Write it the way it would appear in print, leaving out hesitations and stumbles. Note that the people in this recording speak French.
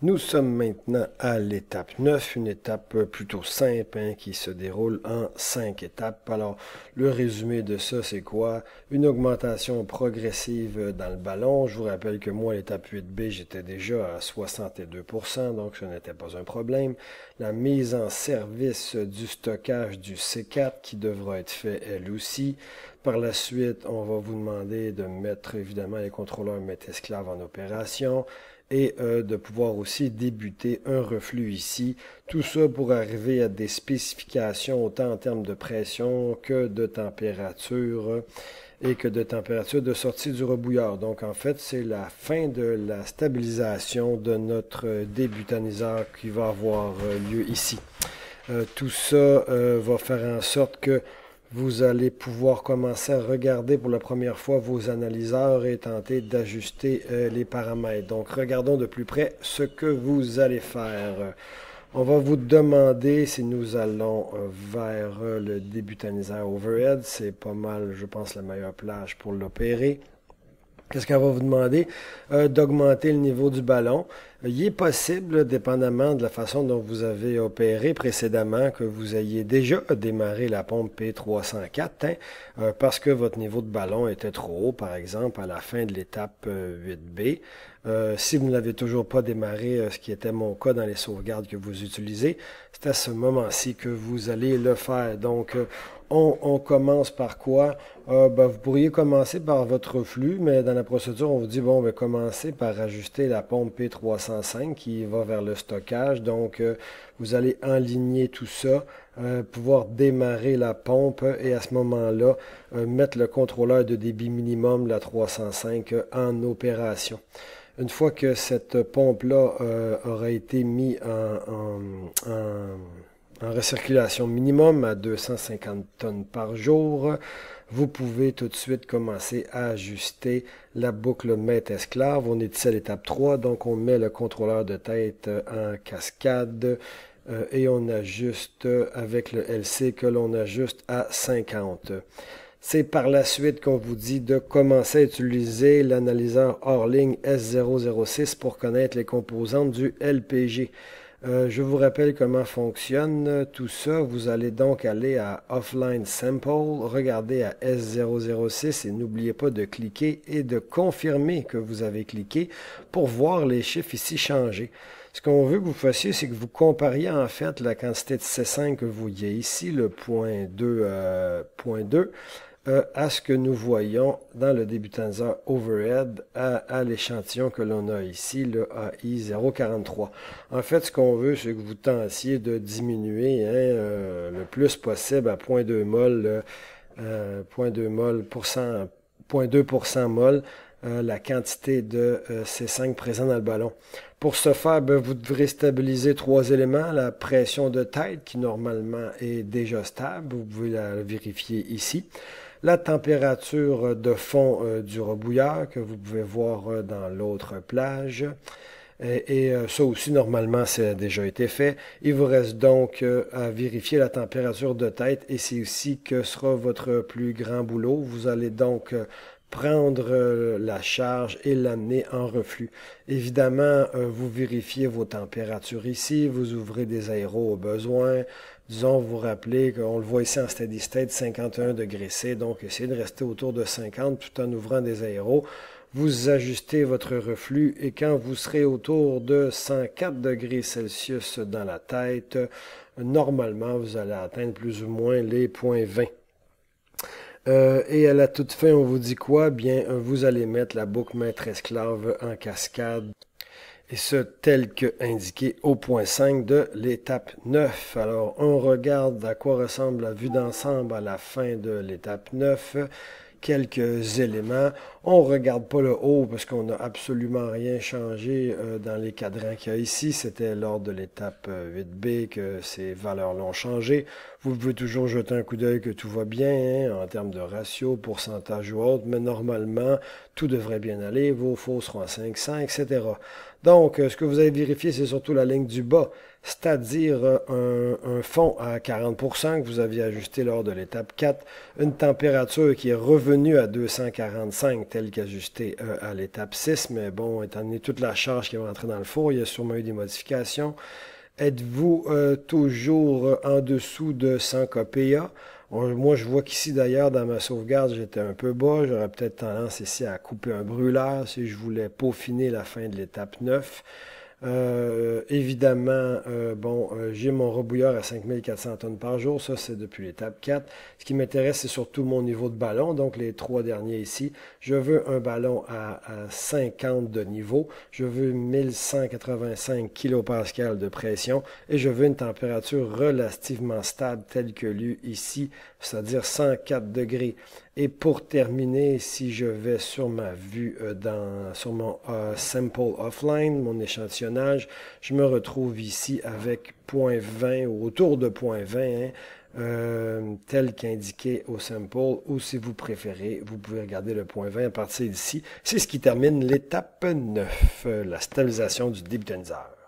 Nous sommes maintenant à l'étape 9, une étape plutôt simple qui se déroule en 5 étapes. Alors, le résumé de ça, c'est quoi? Une augmentation progressive dans le ballon. Je vous rappelle que moi, à l'étape 8B, j'étais déjà à 62%, donc ce n'était pas un problème. La mise en service du stockage du C4 qui devra être fait elle aussi. Par la suite, on va vous demander de mettre évidemment les contrôleurs MetaEsclave en opération et de pouvoir aussi débuter un reflux ici. Tout ça pour arriver à des spécifications autant en termes de pression que de température et que de température de sortie du rebouilleur. Donc en fait, c'est la fin de la stabilisation de notre débutaniseur qui va avoir lieu ici. Tout ça va faire en sorte que vous allez pouvoir commencer à regarder pour la première fois vos analyseurs et tenter d'ajuster les paramètres. Donc, regardons de plus près ce que vous allez faire. On va vous demander si nous allons vers le débutaniseur overhead. C'est pas mal, je pense, la meilleure plage pour l'opérer. Qu'est-ce qu'on va vous demander? D'augmenter le niveau du ballon. Il est possible, dépendamment de la façon dont vous avez opéré précédemment, que vous ayez déjà démarré la pompe P304 parce que votre niveau de ballon était trop haut, par exemple, à la fin de l'étape 8B. Si vous ne l'avez toujours pas démarré, ce qui était mon cas dans les sauvegardes que vous utilisez, c'est à ce moment-ci que vous allez le faire. Donc, on commence par quoi? Vous pourriez commencer par votre flux, mais dans la procédure, on vous dit, bon, on va commencer par ajuster la pompe P305 qui va vers le stockage. Donc, vous allez enligner tout ça, pouvoir démarrer la pompe et à ce moment-là, mettre le contrôleur de débit minimum, la 305, en opération. Une fois que cette pompe-là aura été mise en recirculation minimum à 250 tonnes par jour, vous pouvez tout de suite commencer à ajuster la boucle maître-esclave. On est ici à l'étape 3, donc on met le contrôleur de tête en cascade et on ajuste avec le LC que l'on ajuste à 50. C'est par la suite qu'on vous dit de commencer à utiliser l'analyseur hors ligne S006 pour connaître les composantes du LPG. Je vous rappelle comment fonctionne tout ça. Vous allez donc aller à Offline Sample, regarder à S006 et n'oubliez pas de cliquer et de confirmer que vous avez cliqué pour voir les chiffres ici changer. Ce qu'on veut que vous fassiez, c'est que vous compariez en fait la quantité de C5 que vous voyez ici, le point 2, à ce que nous voyons dans le débutaniseur overhead à l'échantillon que l'on a ici, le AI043. En fait, ce qu'on veut, c'est que vous tentiez de diminuer le plus possible à 0,2 mol, 0,2 mol %, 0,2% mol, la quantité de C5 présent dans le ballon. Pour ce faire, vous devrez stabiliser 3 éléments. La pression de tête, qui normalement est déjà stable, vous pouvez la vérifier ici. La température de fond du rebouilleur, que vous pouvez voir dans l'autre plage. Et ça aussi, normalement, ça a déjà été fait. Il vous reste donc à vérifier la température de tête et c'est aussi que sera votre plus grand boulot. Vous allez donc prendre la charge et l'amener en reflux. Évidemment, vous vérifiez vos températures ici, vous ouvrez des aéros au besoin. Disons, vous vous rappelez qu'on le voit ici en steady state, 51 degrés C, donc essayez de rester autour de 50 tout en ouvrant des aéros. Vous ajustez votre reflux et quand vous serez autour de 104 degrés Celsius dans la tête, normalement, vous allez atteindre plus ou moins les points 20. Et à la toute fin, on vous dit quoi? Bien, vous allez mettre la boucle maître-esclave en cascade. Et ce, tel que indiqué au point 5 de l'étape 9. Alors, on regarde à quoi ressemble la vue d'ensemble à la fin de l'étape 9. Quelques éléments. On ne regarde pas le haut parce qu'on n'a absolument rien changé dans les cadrans qu'il y a ici. C'était lors de l'étape 8B que ces valeurs l'ont changé. Vous pouvez toujours jeter un coup d'œil que tout va bien en termes de ratio, pourcentage ou autre, mais normalement, tout devrait bien aller. Vos faux seront à 500, etc. Donc, ce que vous avez vérifié, c'est surtout la ligne du bas, c'est-à-dire un fond à 40% que vous aviez ajusté lors de l'étape 4, une température qui est revenue à 245, telle qu'ajustée à l'étape 6, mais bon, étant donné toute la charge qui va rentrer dans le four, il y a sûrement eu des modifications. Êtes-vous toujours en dessous de 100 kPa? Moi, je vois qu'ici, d'ailleurs, dans ma sauvegarde, j'étais un peu bas. J'aurais peut-être tendance ici à couper un brûleur si je voulais peaufiner la fin de l'étape 9. Évidemment, j'ai mon rebouilleur à 5400 tonnes par jour. Ça, c'est depuis l'étape 4. Ce qui m'intéresse, c'est surtout mon niveau de ballon. Donc, les trois derniers ici. Je veux un ballon à 50 de niveau. Je veux 1185 kPa de pression. Et je veux une température relativement stable, telle que lue ici, c'est-à-dire 104 degrés. Et pour terminer, si je vais sur ma vue sur mon sample offline, mon échantillonnage, je me retrouve ici avec 0.20 ou autour de 0.20, tel qu'indiqué au sample, ou si vous préférez, vous pouvez regarder le 0.20 à partir d'ici. C'est ce qui termine l'étape 9, la stabilisation du débutanisateur.